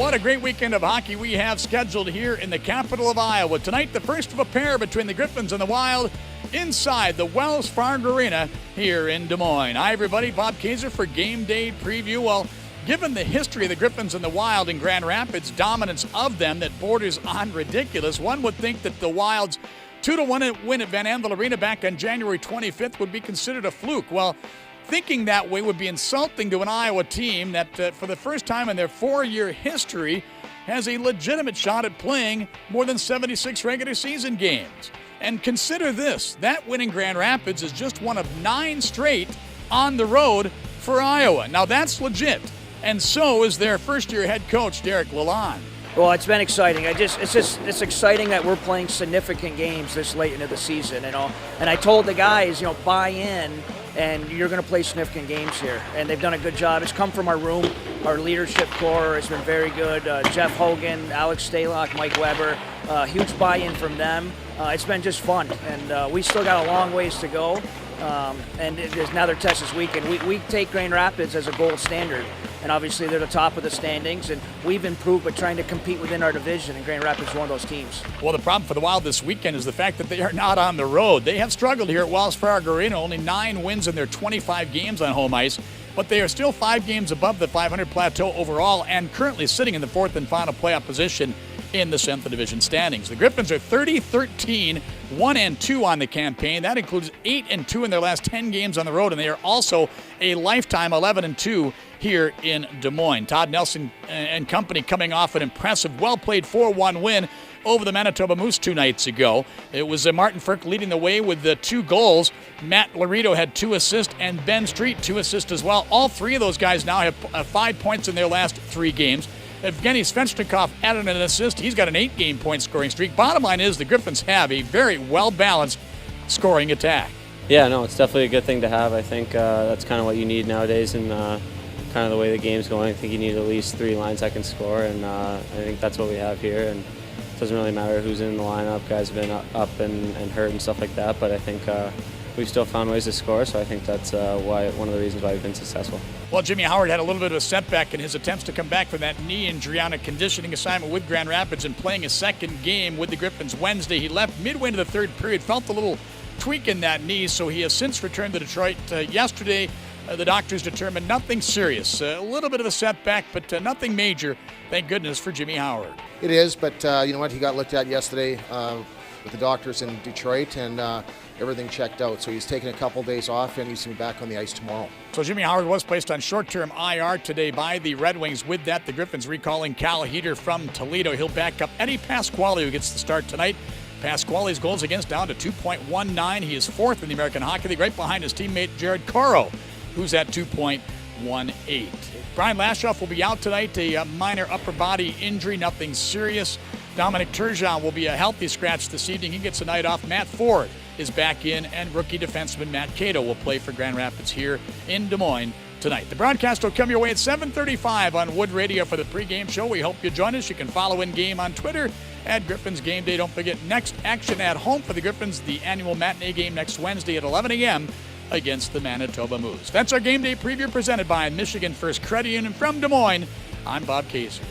What a great weekend of hockey we have scheduled here in the capital of Iowa. Tonight, the first of a pair between the Griffins and the Wild inside the Wells Fargo Arena here in Des Moines. Hi, everybody. Bob Kaser for Game Day Preview. Well, given the history of the Griffins and the Wild in Grand Rapids, dominance of them that borders on ridiculous, one would think that the Wild's 2-1 win at Van Andel Arena back on January 25th would be considered a fluke. Well, thinking that way would be insulting to an Iowa team that for the first time in their 4-year history has a legitimate shot at playing more than 76 regular season games. And consider this, that win in Grand Rapids is just one of 9 straight on the road for Iowa. Now that's legit, and so is their first-year head coach, Derek Lalonde. Well, it's been exciting. It's exciting that we're playing significant games this late into the season, And I told the guys, buy in, and you're going to play significant games here. And they've done a good job. It's come from our room. Our leadership core has been very good. Jeff Hogan, Alex Stalock, Mike Weber, huge buy-in from them. It's been just fun, and we still got a long ways to go. And there's another test this weekend. We take Grand Rapids as a gold standard, and obviously they're the top of the standings, and we've improved by trying to compete within our division, and Grand Rapids is one of those teams. Well, the problem for the Wild this weekend is the fact that they are not on the road. They have struggled here at Wells Fargo Arena, only 9 wins in their 25 games on home ice, but they are still 5 games above the 500 plateau overall and currently sitting in the 4th and final playoff position in the Central Division standings. The Griffins are 30-13, 1-2 on the campaign. That includes 8-2 in their last 10 games on the road, and they are also a lifetime 11-2 here in Des Moines. Todd Nelson and company coming off an impressive, well-played 4-1 win over the Manitoba Moose 2 nights ago. It was Martin Frk leading the way with the 2 goals. Matt Lorito had 2 assists, and Ben Street 2 assists as well. All 3 of those guys now have 5 points in their last 3 games. Evgeny Svechnikov added an assist. He's got an 8-game point scoring streak. Bottom line is the Griffins have a very well-balanced scoring attack. Yeah, no, it's definitely a good thing to have. I think that's kind of what you need nowadays, and kind of the way the game's going. I think you need at least 3 lines that can score, and I think that's what we have here. And it doesn't really matter who's in the lineup. Guys have been up and hurt and stuff like that, but I think we've still found ways to score, so I think that's one of the reasons why we've been successful. Well, Jimmy Howard had a little bit of a setback in his attempts to come back from that knee injury on a conditioning assignment with Grand Rapids and playing his second game with the Griffins Wednesday. He left midway into the 3rd period, felt a little tweak in that knee, so he has since returned to Detroit. Yesterday, the doctors determined nothing serious. A little bit of a setback, but nothing major, thank goodness, for Jimmy Howard. It is, but you know what? He got looked at yesterday with the doctors in Detroit, and everything checked out. So he's taking a couple days off, and he's going to be back on the ice tomorrow. So Jimmy Howard was placed on short-term IR today by the Red Wings. With that, the Griffins recalling Cal Heater from Toledo. He'll back up Eddie Pasquale, who gets the start tonight. Pasquale's goals against down to 2.19. He is 4th in the American Hockey League, right behind his teammate Jared Coro, who's at 2.18. Brian Lashoff will be out tonight, a minor upper body injury, nothing serious. Dominic Turgeon will be a healthy scratch this evening. He gets a night off. Matt Ford is back in, and rookie defenseman Matt Cato will play for Grand Rapids here in Des Moines tonight. The broadcast will come your way at 7:35 on Wood Radio for the pregame show. We hope you join us. You can follow In Game on Twitter at Griffins Game Day. Don't forget, next action at home for the Griffins, the annual matinee game next Wednesday at 11 a.m. against the Manitoba Moose. That's our Game Day preview presented by Michigan First Credit Union from Des Moines. I'm Bob Kaser.